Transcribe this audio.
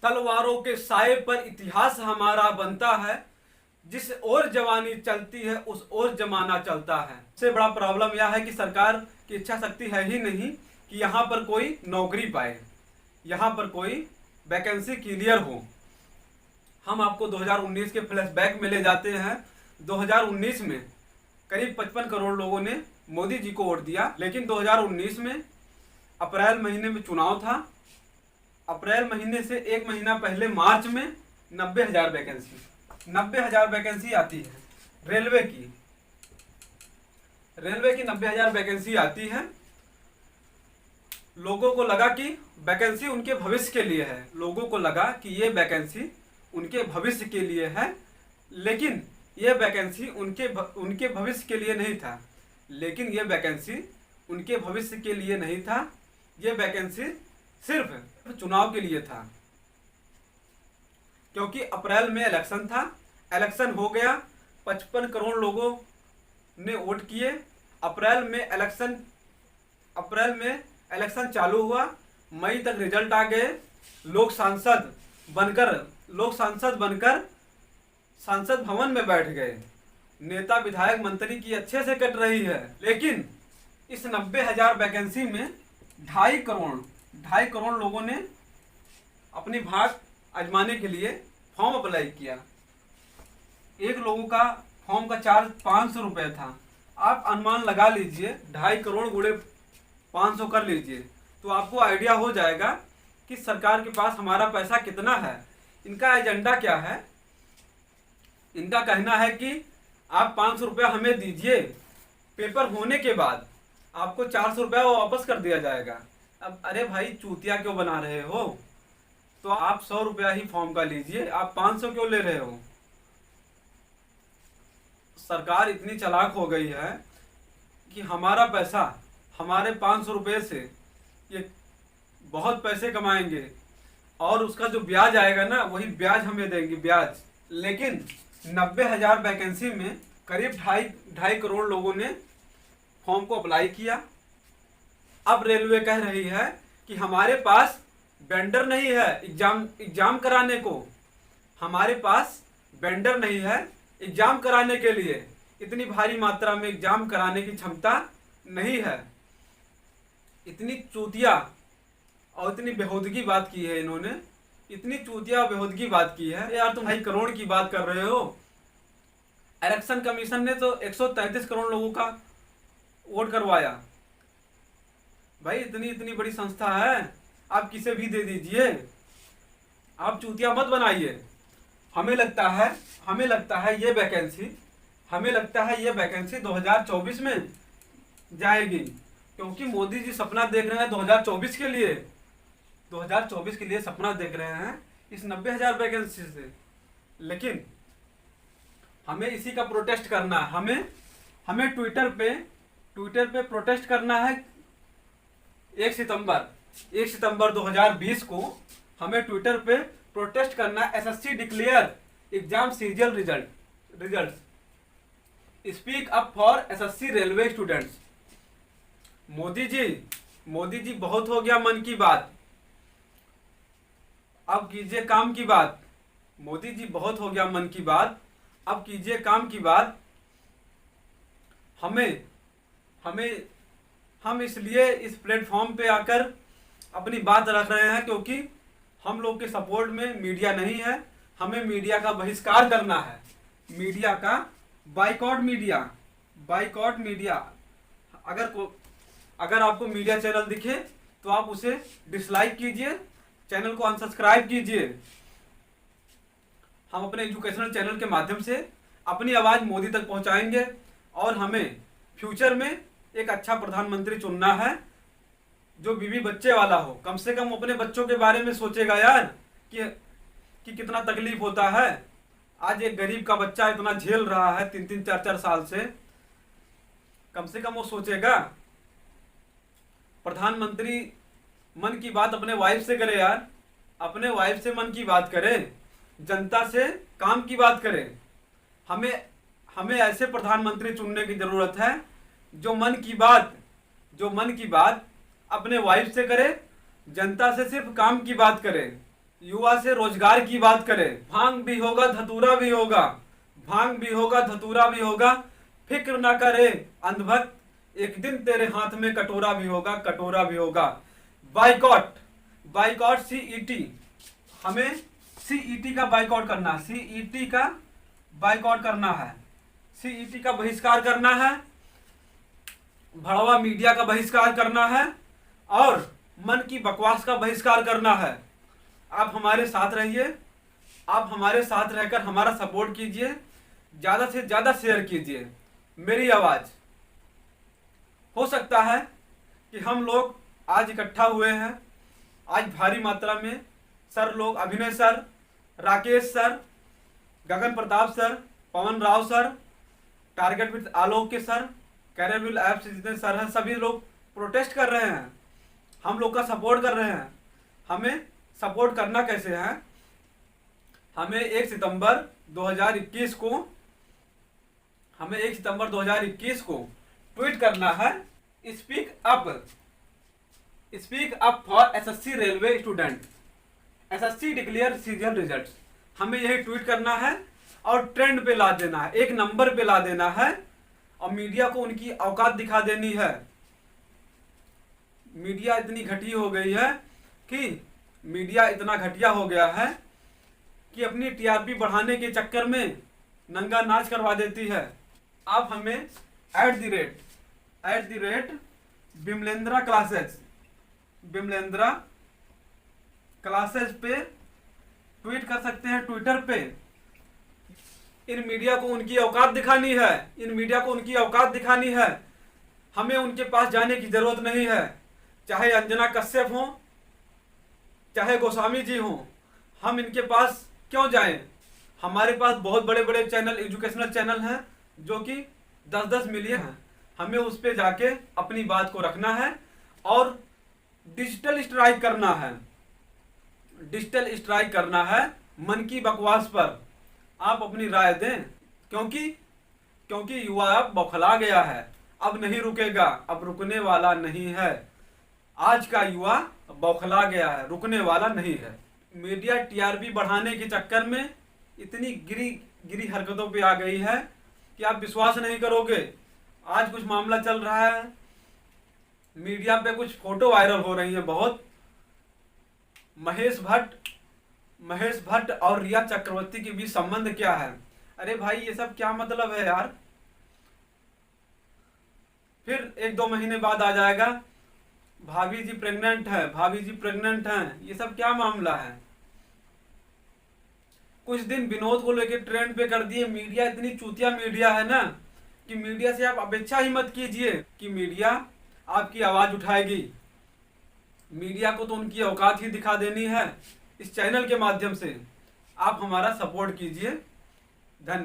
तलवारों के साए पर इतिहास हमारा बनता है, जिस ओर जवानी चलती है उस ओर जमाना चलता है। सबसे बड़ा प्रॉब्लम यह है कि सरकार की इच्छा शक्ति है ही नहीं कि यहाँ पर कोई नौकरी पाए, यहाँ पर कोई वैकेंसी क्लियर हो। हम आपको 2019 के फ्लैशबैक में ले जाते हैं। 2019 में करीब 55 करोड़ लोगों ने मोदी जी को वोट दिया, लेकिन 2019 में अप्रैल महीने में चुनाव था। अप्रैल महीने से एक महीना पहले मार्च में 90,000 वैकेंसी आती है। रेलवे की 90,000 वैकेंसी आती है। लोगों को लगा कि वैकेंसी उनके भविष्य के लिए है, लोगों को लगा कि ये वैकेंसी उनके भविष्य के लिए है, लेकिन ये वैकेंसी उनके भविष्य के लिए नहीं था। लेकिन ये वैकेंसी उनके भविष्य के लिए नहीं था, ये वैकेंसी सिर्फ चुनाव के लिए था। क्योंकि अप्रैल में इलेक्शन था, इलेक्शन हो गया, 55 करोड़ लोगों ने वोट किए। अप्रैल में इलेक्शन चालू हुआ, मई तक रिजल्ट आ गए। लोग सांसद बनकर सांसद भवन में बैठ गए। नेता विधायक मंत्री की अच्छे से कट रही है, लेकिन इस 90,000 वैकेंसी में 2.5 करोड़ लोगों ने अपनी भाग आजमाने के लिए फॉर्म अप्लाई किया। एक लोगों का फॉर्म का चार्ज 500 रुपये था। आप अनुमान लगा लीजिए, 2.5 करोड़ गुणे 500 कर लीजिए, तो आपको आइडिया हो जाएगा कि सरकार के पास हमारा पैसा कितना है। इनका एजेंडा क्या है? इनका कहना है कि आप 500 रुपया हमें दीजिए, पेपर होने के बाद आपको 400 रुपया वापस कर दिया जाएगा। अब अरे भाई, चूतिया क्यों बना रहे हो? तो आप 100 रुपया ही फॉर्म का लीजिए, आप 500 क्यों ले रहे हो? सरकार इतनी चालाक हो गई है कि हमारा पैसा, हमारे 500 रुपये से ये बहुत पैसे कमाएंगे, और उसका जो ब्याज आएगा ना, वही ब्याज हमें देंगे, ब्याज। लेकिन 90,000 वैकेंसी में करीब 2.5 करोड़ लोगों ने फॉर्म को अप्लाई किया। अब रेलवे कह रही है कि हमारे पास वेंडर नहीं है एग्जाम कराने को, हमारे पास वेंडर नहीं है एग्जाम कराने के लिए, इतनी भारी मात्रा में एग्जाम कराने की क्षमता नहीं है। इतनी चूतिया और इतनी बेहूदगी बात की है इन्होंने, इतनी चूतिया और बेहूदगी बात की है। यार, तुम 2.5 करोड़ की बात कर रहे हो। इलेक्शन कमीशन ने तो 133 करोड़ लोगों का वोट करवाया। भाई, इतनी बड़ी संस्था है, आप किसे भी दे दीजिए, आप चूतिया मत बनाइए। हमें लगता है ये वैकेंसी 2024 में जाएगी, क्योंकि मोदी जी सपना देख रहे हैं 2024 के लिए, 2024 के लिए सपना देख रहे हैं इस 90,000 वैकेंसी से। लेकिन हमें इसी का प्रोटेस्ट करना है, हमें ट्विटर पे प्रोटेस्ट करना है। 1 सितंबर 2020 को हमें ट्विटर पे प्रोटेस्ट करना, SSC declare exam serial result, speak up for SSC railway students. Modi ji बहुत हो गया मन की बात, अब कीजिए काम की बात। मोदी जी बहुत हो गया मन की बात, अब कीजिए काम की बात। हम इसलिए इस प्लेटफॉर्म पे आकर अपनी बात रख रहे हैं क्योंकि हम लोग के सपोर्ट में मीडिया नहीं है। हमें मीडिया का बहिष्कार करना है, मीडिया का बाइकॉट मीडिया। अगर आपको मीडिया चैनल दिखे तो आप उसे डिसलाइक कीजिए, चैनल को अनसब्सक्राइब कीजिए। हम अपने एजुकेशनल चैनल के माध्यम से अपनी आवाज़ मोदी तक पहुंचाएंगे, और हमें फ्यूचर में एक अच्छा प्रधानमंत्री चुनना है जो बीवी बच्चे वाला हो। कम से कम अपने बच्चों के बारे में सोचेगा यार कि कितना तकलीफ होता है। आज एक गरीब का बच्चा इतना झेल रहा है 3-3, 4-4 साल से, कम से कम वो सोचेगा। प्रधानमंत्री मन की बात अपने वाइफ से करे यार, अपने वाइफ से मन की बात करे, जनता से काम की बात करे। हमें ऐसे प्रधानमंत्री चुनने की जरूरत है जो मन की बात अपने वाइफ से करे, जनता से सिर्फ काम की बात करे। युवा से रोजगार की बात करें, भांग भी होगा धतूरा भी होगा, भांग भी होगा धतूरा भी होगा, फिक्र ना करे अंधभक्त, एक दिन तेरे हाथ में कटोरा भी होगा, कटोरा भी होगा। बाइकॉट, बाइकॉट सीईटी, हमें सीईटी का बाइकआउट करना है, सीईटी का बाइकआउट करना है, सीईटी का बहिष्कार करना है, भड़वा मीडिया का बहिष्कार करना है और मन की बकवास का बहिष्कार करना है। आप हमारे साथ रहिए, आप हमारे साथ रहकर हमारा सपोर्ट कीजिए, ज़्यादा से ज़्यादा शेयर कीजिए मेरी आवाज़। हो सकता है कि हम लोग आज इकट्ठा हुए हैं, आज भारी मात्रा में सर लोग, Abhinay sir, Rakesh sir, Gagan Pratap sir, Pawan Rao sir, target with Alok के सर, कैरियर विल ऐप से जितने सर हैं, सभी लोग प्रोटेस्ट कर रहे हैं, हम लोग का सपोर्ट कर रहे हैं। हमें सपोर्ट करना कैसे है, हमें 1 सितंबर 2021 को, हमें 1 सितंबर 2021 को ट्वीट करना है, speak up for SSC railway student, SSC declare serial result. हमें यही ट्वीट करना है और ट्रेंड पे ला देना है, एक नंबर पे ला देना है और मीडिया को उनकी औकात दिखा देनी है। मीडिया इतनी घटी हो गई है कि मीडिया इतना घटिया हो गया है कि अपनी टीआरपी बढ़ाने के चक्कर में नंगा नाच करवा देती है। आप हमें @ बिमलेंद्रा क्लासेस पे ट्वीट कर सकते हैं, ट्विटर पे। इन मीडिया को उनकी औकात दिखानी है, इन मीडिया को उनकी औकात दिखानी है। हमें उनके पास जाने की जरूरत नहीं है, चाहे अंजना कश्यप हो, चाहे गोस्वामी जी हो, हम इनके पास क्यों जाएं? हमारे पास बहुत बड़े बड़े चैनल, एजुकेशनल चैनल हैं जो कि 10-10 मिलियन हैं। हमें उस पे जाके अपनी बात को रखना है और डिजिटल स्ट्राइक करना है, डिजिटल स्ट्राइक करना है मन की बकवास पर। आप अपनी राय दें, क्योंकि युवा अब बौखला गया है, अब नहीं रुकेगा, अब रुकने वाला नहीं है। आज का युवा बौखला गया है, रुकने वाला नहीं है। मीडिया टीआरपी बढ़ाने के चक्कर में इतनी गिरी हरकतों पे आ गई है कि आप विश्वास नहीं करोगे। आज कुछ मामला चल रहा है, मीडिया पे कुछ फोटो वायरल हो रही है बहुत, महेश भट्ट और रिया चक्रवर्ती के बीच संबंध क्या है? अरे भाई ये सब क्या मतलब है यार? फिर 1-2 महीने बाद आ जाएगा भाभी जी प्रेग्नेंट हैं, ये सब क्या मामला है? कुछ दिन विनोद को लेकर ट्रेंड पे कर दिए। मीडिया इतनी चूतिया मीडिया है ना कि मीडिया से आप अपेक्षा ही मत कीजिए कि मीडिया आपकी आवाज उठाएगी। मीडिया को तो उनकी औकात ही दिखा देनी है। इस चैनल के माध्यम से आप हमारा सपोर्ट कीजिए। धन्यवाद।